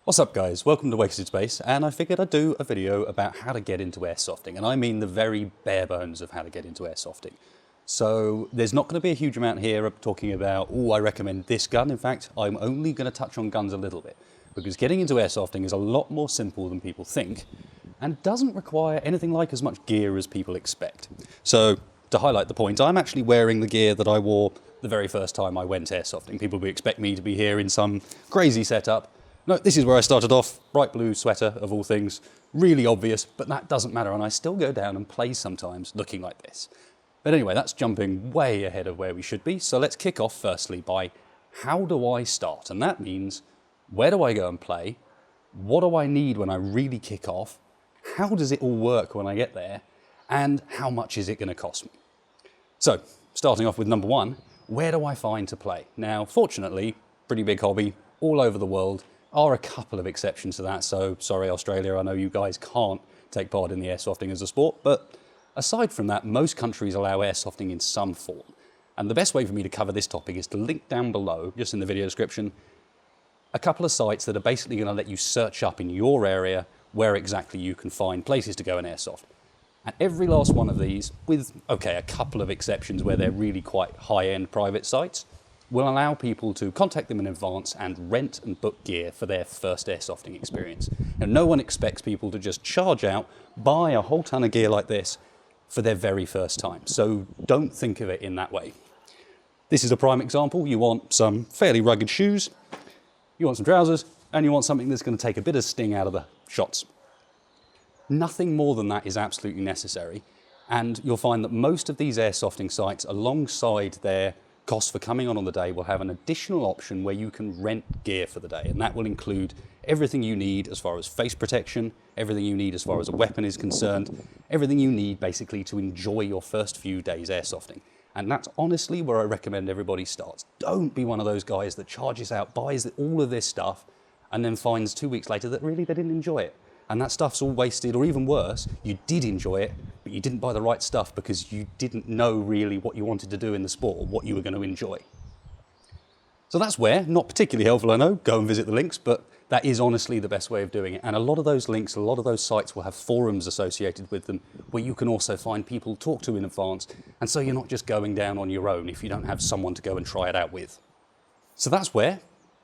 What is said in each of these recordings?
What's up guys, welcome to Wasted Space, and I figured I'd do a video about how to get into airsofting, and I mean the very bare bones of how to get into airsofting. So there's not going to be a huge amount here of talking about, oh, I recommend this gun. In fact, I'm only going to touch on guns a little bit, because getting into airsofting is a lot more simple than people think, and doesn't require anything like as much gear as people expect. So to highlight the point, I'm actually wearing the gear that I wore the very first time I went airsofting. People would expect me to be here in some crazy setup. No, this is where I started off, bright blue sweater of all things, really obvious, but that doesn't matter, and I still go down and play sometimes looking like this. But anyway, that's jumping way ahead of where we should be, so let's kick off firstly by how do I start? And that means, where do I go and play? What do I need when I really kick off? How does it all work when I get there? And how much is it going to cost me? So, starting off with number one, where do I find to play? Now, fortunately, pretty big hobby, all over the world. Are a couple of exceptions to that, so sorry Australia, I know you guys can't take part in the airsofting as a sport, but aside from that, most countries allow airsofting in some form. And the best way for me to cover this topic is to link down below, just in the video description, a couple of sites that are basically going to let you search up in your area where exactly you can find places to go and airsoft. And every last one of these, with, okay, a couple of exceptions where they're really quite high-end private sites, will allow people to contact them in advance and rent and book gear for their first airsofting experience. And no one expects people to just charge out, buy a whole ton of gear like this for their very first time. So don't think of it in that way. This is a prime example. You want some fairly rugged shoes, you want some trousers, and you want something that's going to take a bit of sting out of the shots. Nothing more than that is absolutely necessary. And you'll find that most of these airsofting sites, alongside their cost for coming on the day, will have an additional option where you can rent gear for the day, and that will include everything you need as far as face protection, everything you need as far as a weapon is concerned, everything you need basically to enjoy your first few days airsofting. And that's honestly where I recommend everybody starts. Don't be one of those guys that charges out, buys all of this stuff, and then finds 2 weeks later that really they didn't enjoy it. And that stuff's all wasted, or even worse, you did enjoy it, but you didn't buy the right stuff because you didn't know really what you wanted to do in the sport or what you were going to enjoy. So that's where, not particularly helpful I know, go and visit the links, but that is honestly the best way of doing it. And a lot of those links, a lot of those sites will have forums associated with them where you can also find people to talk to in advance, and so you're not just going down on your own if you don't have someone to go and try it out with. So that's where.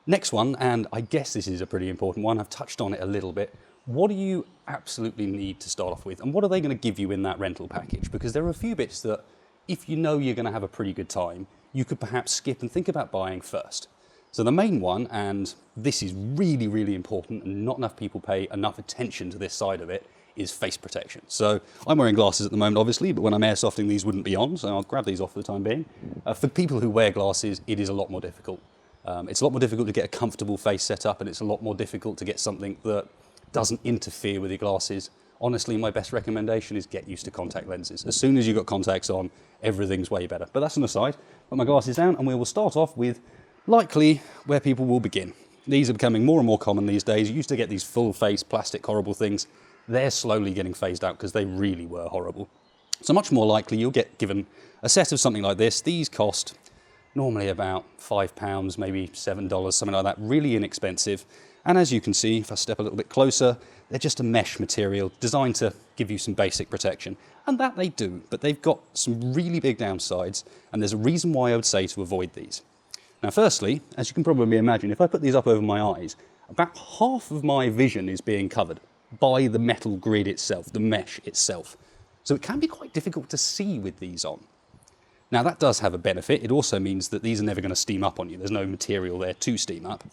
Next one, and I guess this is a pretty important one, I've touched on it a little bit. What do you absolutely need to start off with, and what are they going to give you in that rental package? Because there are a few bits that, if you know you're going to have a pretty good time, you could perhaps skip and think about buying first. So the main one, and this is really, really important, and not enough people pay enough attention to this side of it, is face protection. So I'm wearing glasses at the moment, obviously, but when I'm airsofting, these wouldn't be on, so I'll grab these off for the time being. For people who wear glasses, it is a lot more difficult. It's a lot more difficult to get a comfortable face set up, and it's a lot more difficult to get something that doesn't interfere with your glasses. Honestly, my best recommendation is get used to contact lenses. As soon as you've got contacts on, everything's way better. But that's an aside. Put my glasses down, and we will start off with likely where people will begin. These are becoming more and more common these days. You used to get these full face plastic horrible things. They're slowly getting phased out because they really were horrible. So much more likely you'll get given a set of something like this. These cost normally about £5, maybe $7, something like that, really inexpensive. And as you can see, if I step a little bit closer, they're just a mesh material designed to give you some basic protection. And that they do, but they've got some really big downsides, and there's a reason why I would say to avoid these. Now firstly, as you can probably imagine, if I put these up over my eyes, about half of my vision is being covered by the metal grid itself, the mesh itself. So it can be quite difficult to see with these on. Now that does have a benefit. It also means that these are never going to steam up on you. There's no material there to steam up.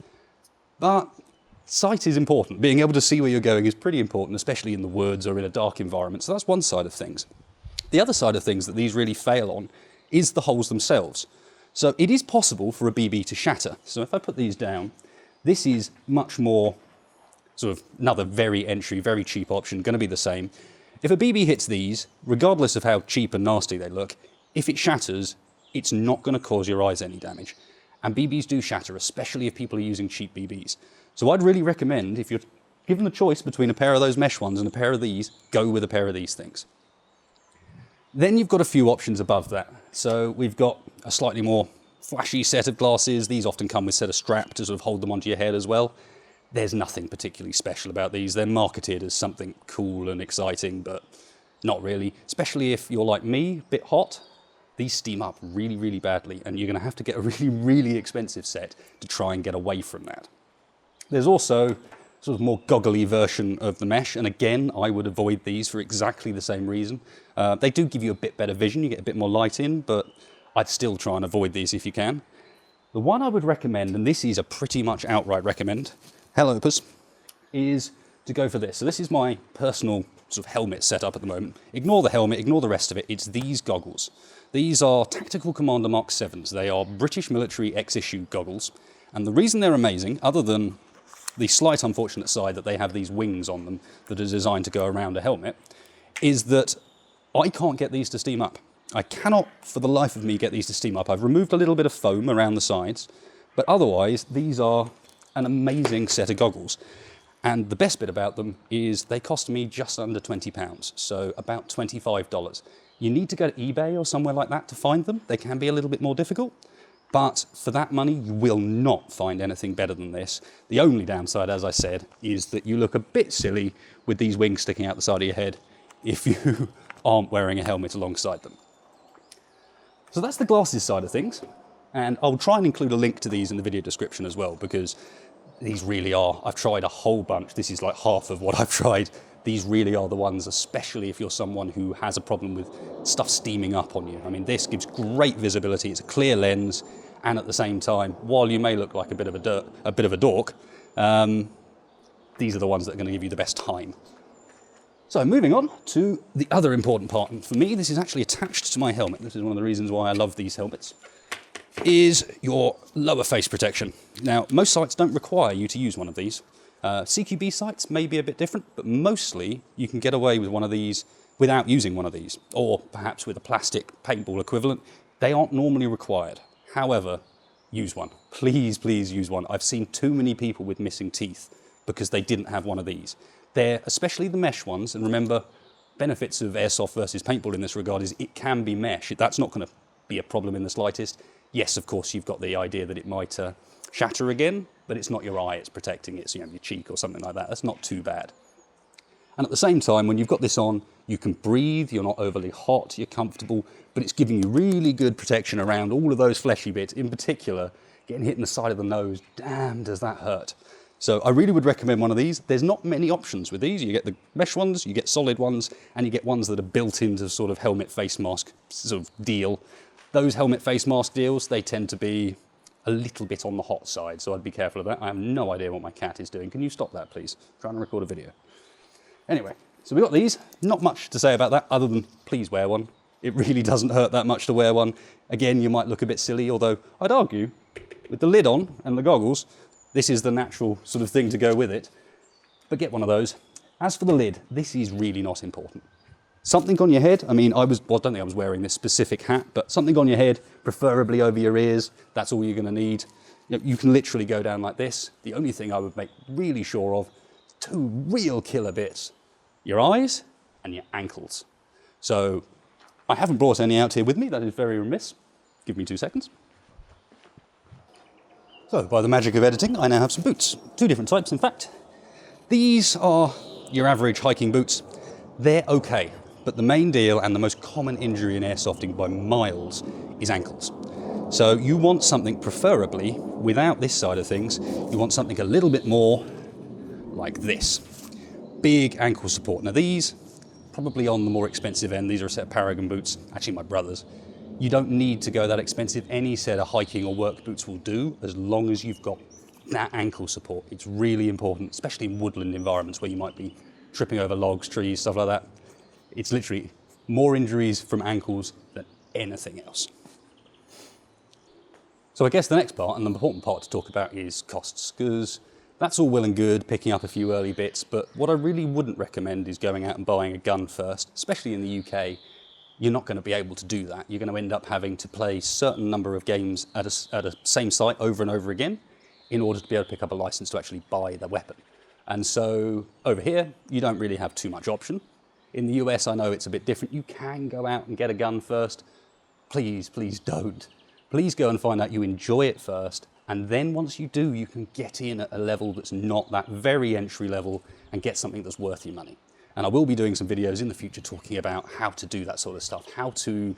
But sight is important. Being able to see where you're going is pretty important, especially in the woods or in a dark environment. So that's one side of things. The other side of things that these really fail on is the holes themselves. So it is possible for a BB to shatter. So if I put these down, this is much more sort of another very entry, very cheap option, going to be the same. If a BB hits these, regardless of how cheap and nasty they look, if it shatters, it's not going to cause your eyes any damage. And BBs do shatter, especially if people are using cheap BBs. So I'd really recommend, if you're given the choice between a pair of those mesh ones and a pair of these, go with a pair of these things. Then you've got a few options above that. So we've got a slightly more flashy set of glasses. These often come with a set of straps to sort of hold them onto your head as well. There's nothing particularly special about these. They're marketed as something cool and exciting, but not really. Especially if you're like me, a bit hot, these steam up really, really badly, and you're going to have to get a really, really expensive set to try and get away from that. There's also sort of more goggly version of the mesh, and again, I would avoid these for exactly the same reason. They do give you a bit better vision, you get a bit more light in, but I'd still try and avoid these if you can. The one I would recommend, and this is a pretty much outright recommend, Helopus, is to go for this. So this is my personal sort of helmet setup at the moment. Ignore the helmet, ignore the rest of it. It's these goggles. These are Tactical Commander Mark 7s. They are British military X-issue goggles. And the reason they're amazing, other than the slight unfortunate side that they have these wings on them that are designed to go around a helmet, is that I can't get these to steam up. I cannot, for the life of me, get these to steam up. I've removed a little bit of foam around the sides, but otherwise, these are an amazing set of goggles. And the best bit about them is they cost me just under £20, so about $25. You need to go to eBay or somewhere like that to find them. They can be a little bit more difficult, but for that money, you will not find anything better than this. The only downside, as I said, is that you look a bit silly with these wings sticking out the side of your head if you aren't wearing a helmet alongside them. So that's the glasses side of things, and I'll try and include a link to these in the video description as well, because these really are, I've tried a whole bunch. This is like half of what I've tried. These really are the ones, especially if you're someone who has a problem with stuff steaming up on you. I mean, this gives great visibility. It's a clear lens, and at the same time, while you may look like a bit of a dork, these are the ones that are going to give you the best time. So moving on to the other important part, and for me, this is actually attached to my helmet. This is one of the reasons why I love these helmets, is your lower face protection. Now, most sites don't require you to use one of these. CQB sites may be a bit different, but mostly you can get away with one of these without using one of these, or perhaps with a plastic paintball equivalent. They aren't normally required. However, use one. Please, please use one. I've seen too many people with missing teeth because they didn't have one of these. They're, especially the mesh ones, and remember, benefits of airsoft versus paintball in this regard is it can be mesh. That's not going to be a problem in the slightest. Yes, of course, you've got the idea that it might shatter again, but it's not your eye, it's protecting it, so your cheek or something like that. That's not too bad. And at the same time, when you've got this on, you can breathe, you're not overly hot, you're comfortable, but it's giving you really good protection around all of those fleshy bits, in particular, getting hit in the side of the nose. Damn, does that hurt. So I really would recommend one of these. There's not many options with these. You get the mesh ones, you get solid ones, and you get ones that are built into sort of helmet face mask sort of deal. Those helmet face mask deals, they tend to be a little bit on the hot side, so I'd be careful of that. I have no idea what my cat is doing. Can you stop that, please? I'm trying to record a video. Anyway, so we've got these. Not much to say about that other than please wear one. It really doesn't hurt that much to wear one. Again, you might look a bit silly, although I'd argue with the lid on and the goggles, this is the natural sort of thing to go with it. But get one of those. As for the lid, this is really not important. Something on your head, I mean, I don't think I was wearing this specific hat, but something on your head, preferably over your ears, that's all you're going to need. You can literally go down like this. The only thing I would make really sure of, two real killer bits, your eyes and your ankles. So I haven't brought any out here with me, that is very remiss. Give me 2 seconds. So by the magic of editing, I now have some boots. 2 different types, in fact. These are your average hiking boots. They're okay. But the main deal and the most common injury in airsofting by miles is ankles. So you want something, preferably, without this side of things, you want something a little bit more like this. Big ankle support. Now these, probably on the more expensive end, these are a set of Paragon boots, actually my brother's. You don't need to go that expensive. Any set of hiking or work boots will do, as long as you've got that ankle support. It's really important, especially in woodland environments where you might be tripping over logs, trees, stuff like that. It's literally more injuries from ankles than anything else. So I guess the next part, and the important part to talk about, is costs, because that's all well and good, picking up a few early bits, but what I really wouldn't recommend is going out and buying a gun first, especially in the UK. You're not going to be able to do that. You're going to end up having to play a certain number of games at a same site over and over again in order to be able to pick up a license to actually buy the weapon. And so over here, you don't really have too much option. In the US, I know it's a bit different. You can go out and get a gun first. Please, please don't. Please go and find out you enjoy it first, And then once you do, you can get in at a level that's not that very entry level and get something that's worth your money. And I will be doing some videos in the future talking about how to do that sort of stuff, how to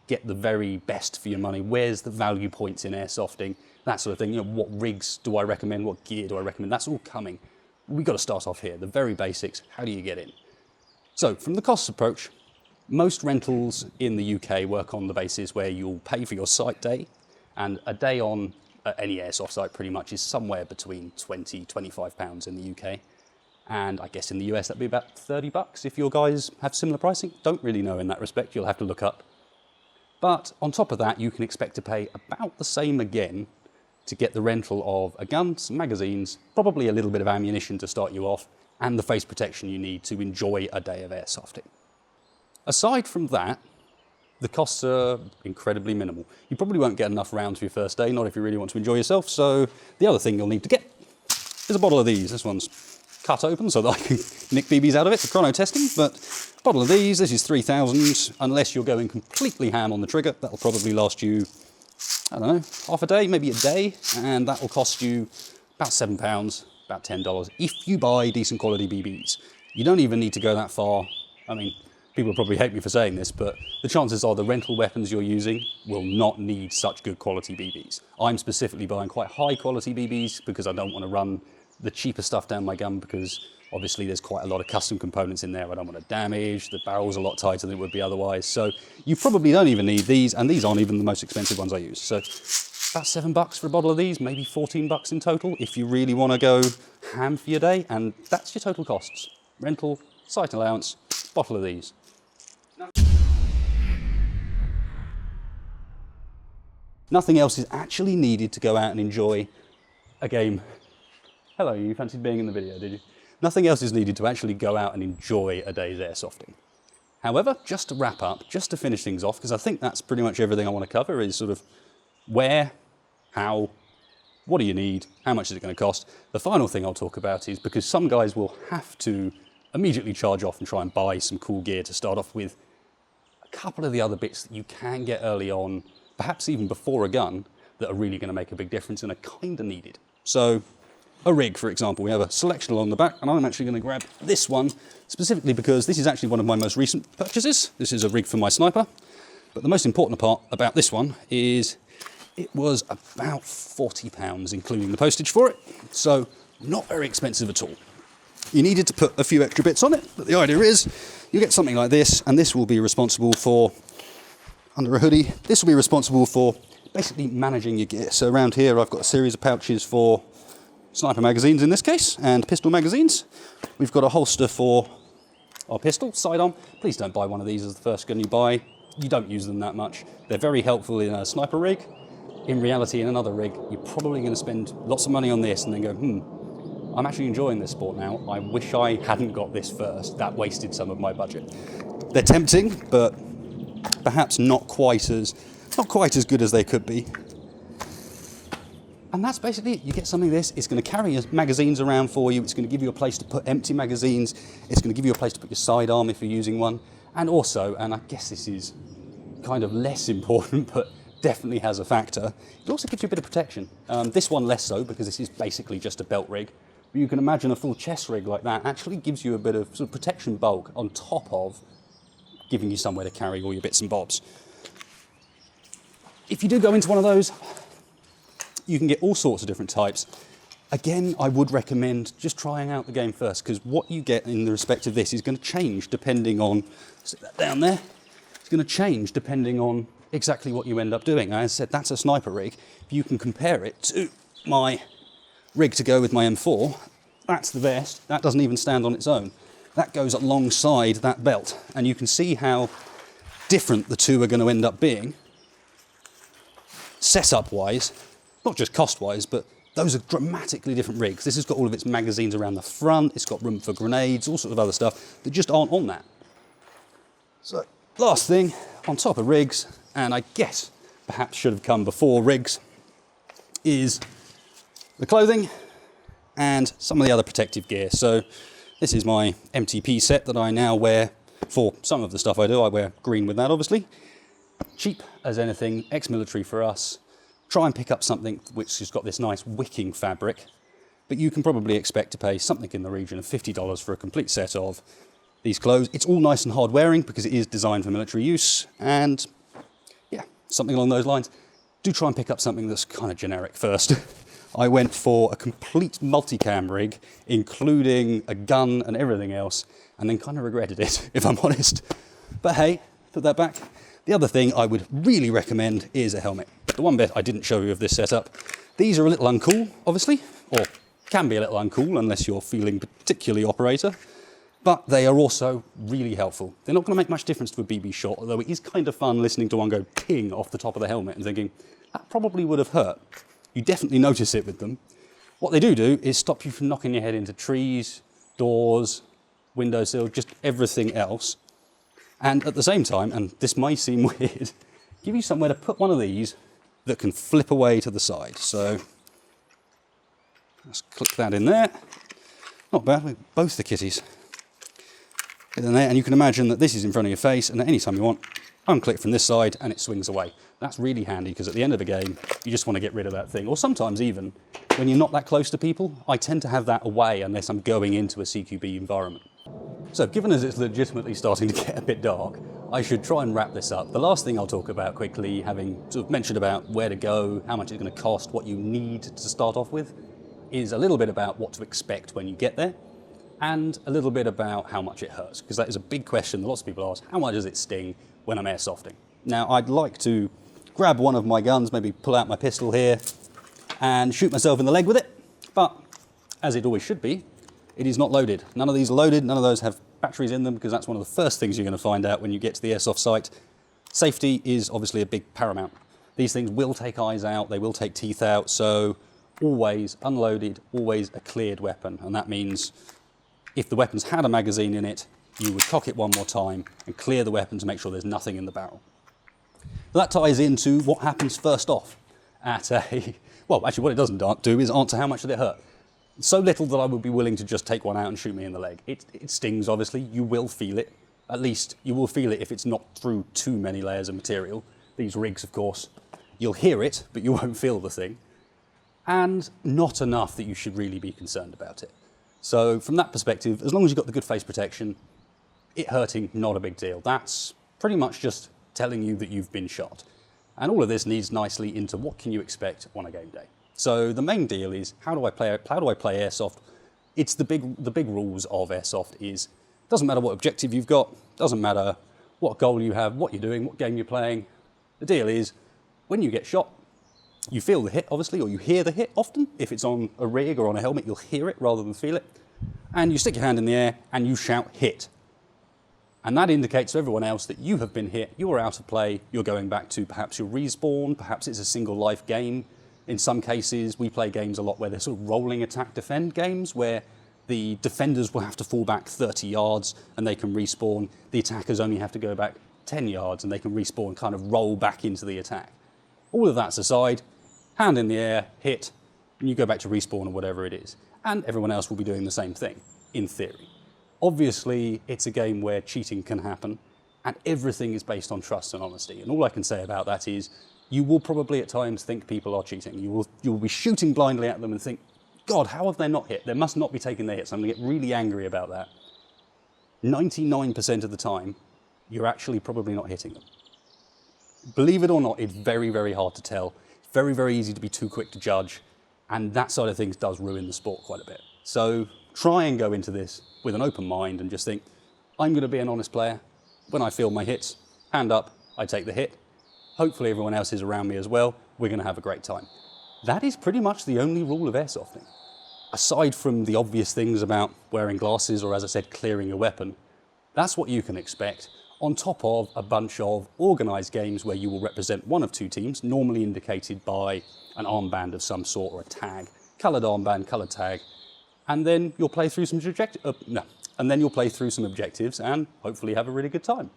get the very best for your money, where's the value points in airsofting, that sort of thing. You know, what rigs do I recommend, what gear do I recommend? That's all coming. We've got to start off here, the very basics. How do you get in? So from the cost approach, most rentals in the UK work on the basis where you'll pay for your site day, and a day on any airsoft site pretty much is somewhere between 20, 25 pounds in the UK. And I guess in the US that'd be about 30 bucks if your guys have similar pricing. Don't really know in that respect, you'll have to look up. But on top of that, you can expect to pay about the same again to get the rental of a gun, some magazines, probably a little bit of ammunition to start you off, and the face protection you need to enjoy a day of airsofting. Aside from that, the costs are incredibly minimal. You probably won't get enough rounds for your first day, not if you really want to enjoy yourself. So the other thing you'll need to get is a bottle of these. This one's cut open so that I can nick BBs out of it for chrono testing, but a bottle of these, this is 3,000, unless you're going completely ham on the trigger. That'll probably last you, I don't know, half a day, maybe a day, and that will cost you about £7, about $10, if you buy decent quality BBs. You don't even need to go that far. I mean, people will probably hate me for saying this, but the chances are the rental weapons you're using will not need such good quality BBs. I'm specifically buying quite high quality BBs because I don't want to run the cheaper stuff down my gun, because obviously there's quite a lot of custom components in there I don't want to damage. The barrel's a lot tighter than it would be otherwise. So you probably don't even need these, and these aren't even the most expensive ones I use. So about $7 for a bottle of these, maybe 14 bucks in total if you really want to go ham for your day, and that's your total costs. Rental, site allowance, bottle of these. Nothing else is actually needed to go out and enjoy a game. Hello, you fancied being in the video, did you? Nothing else is needed to actually go out and enjoy a day's airsofting. However, just to wrap up, just to finish things off, because I think that's pretty much everything I want to cover, is sort of where, how, what do you need, how much is it going to cost. The final thing I'll talk about is, because some guys will have to immediately charge off and try and buy some cool gear to start off with, a couple of the other bits that you can get early on, perhaps even before a gun, that are really going to make a big difference and are kind of needed. So a rig, for example, we have a selection along the back, and I'm actually going to grab this one specifically because this is actually one of my most recent purchases. This is a rig for my sniper, but the most important part about this one is it was about £40, including the postage for it, so not very expensive at all. You needed to put a few extra bits on it, but the idea is you get something like this, and this will be responsible for, under a hoodie, this will be responsible for basically managing your gear. So around here I've got a series of pouches for sniper magazines in this case, and pistol magazines. We've got a holster for our pistol, sidearm. Please don't buy one of these as the first gun you buy. You don't use them that much. They're very helpful in a sniper rig. In reality, in another rig, you're probably going to spend lots of money on this and then go, I'm actually enjoying this sport now. I wish I hadn't got this first. That wasted some of my budget. They're tempting, but perhaps not quite as good as they could be. And that's basically it. You get something like this, it's going to carry your magazines around for you, it's going to give you a place to put empty magazines, it's going to give you a place to put your sidearm if you're using one, and also, and I guess this is kind of less important, but definitely has a factor, it also gives you a bit of protection. This one less so, because this is basically just a belt rig, but you can imagine a full chest rig like that actually gives you a bit of sort of protection bulk on top of giving you somewhere to carry all your bits and bobs. If you do go into one of those, you can get all sorts of different types. Again, I would recommend just trying out the game first, because what you get in the respect of this is going to change depending on, stick that down there, it's going to change depending on exactly what you end up doing. As I said, that's a sniper rig. If you can compare it to my rig to go with my M4, that's the vest. That doesn't even stand on its own. That goes alongside that belt, and you can see how different the two are going to end up being, setup-wise. Not just cost-wise, but those are dramatically different rigs. This has got all of its magazines around the front, it's got room for grenades, all sorts of other stuff that just aren't on that. So, last thing, on top of rigs, and I guess perhaps should have come before rigs, is the clothing and some of the other protective gear. So, this is my MTP set that I now wear for some of the stuff I do. I wear green with that, obviously. Cheap as anything, ex-military for us. try and pick up something which has got this nice wicking fabric, but you can probably expect to pay something in the region of $50 for a complete set of these clothes. It's all nice and hard wearing because it is designed for military use, and yeah, something along those lines. Do try and pick up something that's kind of generic first. I went for a complete multicam rig, including a gun and everything else, and then kind of regretted it, if I'm honest. But hey, put that back. The other thing I would really recommend is a helmet. The one bit I didn't show you of this setup, these are a little uncool, obviously, or can be a little uncool unless you're feeling particularly operator, but they are also really helpful. They're not going to make much difference to a BB shot, although it is kind of fun listening to one go ping off the top of the helmet and thinking, that probably would have hurt. You definitely notice it with them. What they do is stop you from knocking your head into trees, doors, windowsills, just everything else. And at the same time, and this may seem weird, give you somewhere to put one of these that can flip away to the side. So let's click that in there. Not bad, with both the kitties. Get in there, and you can imagine that this is in front of your face, and at any time you want, unclick from this side and it swings away. That's really handy because at the end of the game, you just want to get rid of that thing. Or sometimes even when you're not that close to people, I tend to have that away unless I'm going into a CQB environment. So given as it's legitimately starting to get a bit dark, I should try and wrap this up. The last thing I'll talk about quickly, having sort of mentioned about where to go, how much it's going to cost, what you need to start off with, is a little bit about what to expect when you get there, and a little bit about how much it hurts, because that is a big question that lots of people ask. How much does it sting when I'm airsofting? Now, I'd like to grab one of my guns, maybe pull out my pistol here, and shoot myself in the leg with it, but as it always should be, it is not loaded. None of these are loaded, none of those have batteries in them, because that's one of the first things you're going to find out when you get to the airsoft site. Safety is obviously a big paramount. These things will take eyes out, they will take teeth out, so always unloaded, always a cleared weapon, and that means if the weapon's had a magazine in it, you would cock it one more time and clear the weapon to make sure there's nothing in the barrel. That ties into what happens first off at a, well, actually what it doesn't do is answer how much did it hurt. So little that I would be willing to just take one out and shoot me in the leg. It stings, obviously. You will feel it. At least you will feel it if it's not through too many layers of material. These rigs, of course, you'll hear it, but you won't feel the thing. And not enough that you should really be concerned about it. So from that perspective, as long as you've got the good face protection, it hurting, not a big deal. That's pretty much just telling you that you've been shot. And all of this leads nicely into what can you expect on a game day. So the main deal is, how do I play airsoft? It's the big rules of airsoft is, doesn't matter what objective you've got, doesn't matter what goal you have, what you're doing, what game you're playing. The deal is, when you get shot, you feel the hit, obviously, or you hear the hit often. If it's on a rig or on a helmet, you'll hear it rather than feel it. And you stick your hand in the air and you shout hit. And that indicates to everyone else that you have been hit, you're out of play, you're going back to perhaps your respawn, perhaps it's a single life game. In some cases, we play games a lot where they're sort of rolling attack defend games where the defenders will have to fall back 30 yards and they can respawn. The attackers only have to go back 10 yards and they can respawn and kind of roll back into the attack. All of that's aside, hand in the air, hit, and you go back to respawn or whatever it is. And everyone else will be doing the same thing, in theory. Obviously, it's a game where cheating can happen and everything is based on trust and honesty. And all I can say about that is, you will probably at times think people are cheating. You will be shooting blindly at them and think, God, how have they not hit? They must not be taking their hits. I'm going to get really angry about that. 99% of the time, you're actually probably not hitting them. Believe it or not, it's very, very hard to tell. It's very, very easy to be too quick to judge. And that side of things does ruin the sport quite a bit. So try and go into this with an open mind and just think, I'm going to be an honest player. When I feel my hits, hand up, I take the hit. Hopefully everyone else is around me as well. We're going to have a great time. That is pretty much the only rule of airsofting. Aside from the obvious things about wearing glasses or, as I said, clearing a weapon, that's what you can expect, on top of a bunch of organised games where you will represent one of two teams, normally indicated by an armband of some sort or a tag, coloured armband, coloured tag, and then you'll play through some objectives and hopefully have a really good time.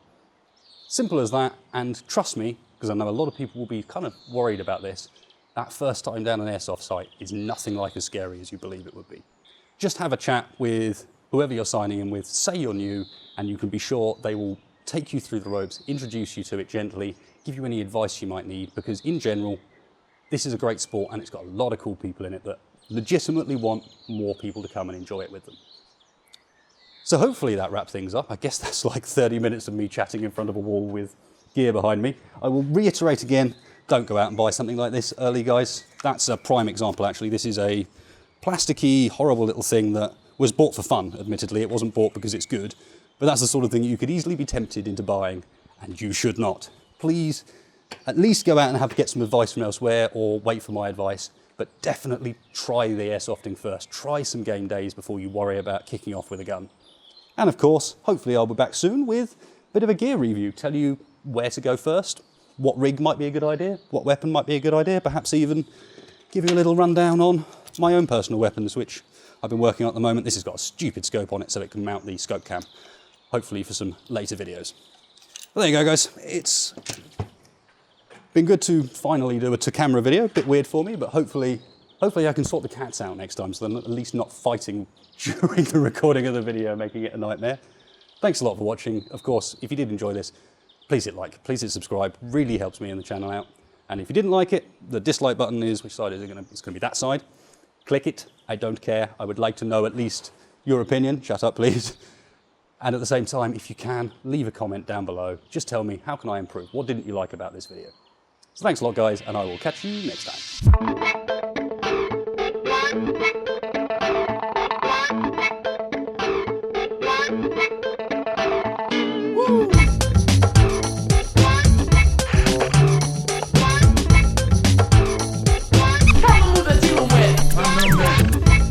Simple as that, and trust me, because I know a lot of people will be kind of worried about this, that first time down an airsoft site is nothing like as scary as you believe it would be. Just have a chat with whoever you're signing in with, say you're new, and you can be sure they will take you through the ropes, introduce you to it gently, give you any advice you might need, because in general, This is a great sport and it's got a lot of cool people in it that legitimately want more people to come and enjoy it with them. So hopefully that wraps things up. I guess that's like 30 minutes of me chatting in front of a wall with gear behind me. I will reiterate again, don't go out and buy something like this early, guys. That's a prime example, actually. This is a plasticky, horrible little thing that was bought for fun, admittedly. It wasn't bought because it's good, but that's the sort of thing you could easily be tempted into buying, and you should not. Please, at least go out and get some advice from elsewhere, or wait for my advice, but definitely try the airsofting first. Try some game days before you worry about kicking off with a gun. And of course, hopefully I'll be back soon with a bit of a gear review, tell you where to go first, what rig might be a good idea, what weapon might be a good idea, perhaps even give you a little rundown on my own personal weapons, which I've been working on at the moment. This has got a stupid scope on it so it can mount the scope cam, hopefully for some later videos. Well, there you go, guys. It's been good to finally do a to-camera video, a bit weird for me, but hopefully I can sort the cats out next time so they're at least not fighting during the recording of the video, making it a nightmare. Thanks a lot for watching. Of course, if you did enjoy this, please hit like, please hit subscribe, really helps me and the channel out. And if you didn't like it, the dislike button is, which side is it going to, it's going to be that side. Click it, I don't care. I would like to know at least your opinion. Shut up, please. And at the same time, if you can, leave a comment down below. Just tell me, how can I improve? What didn't you like about this video? So thanks a lot, guys, and I will catch you next time.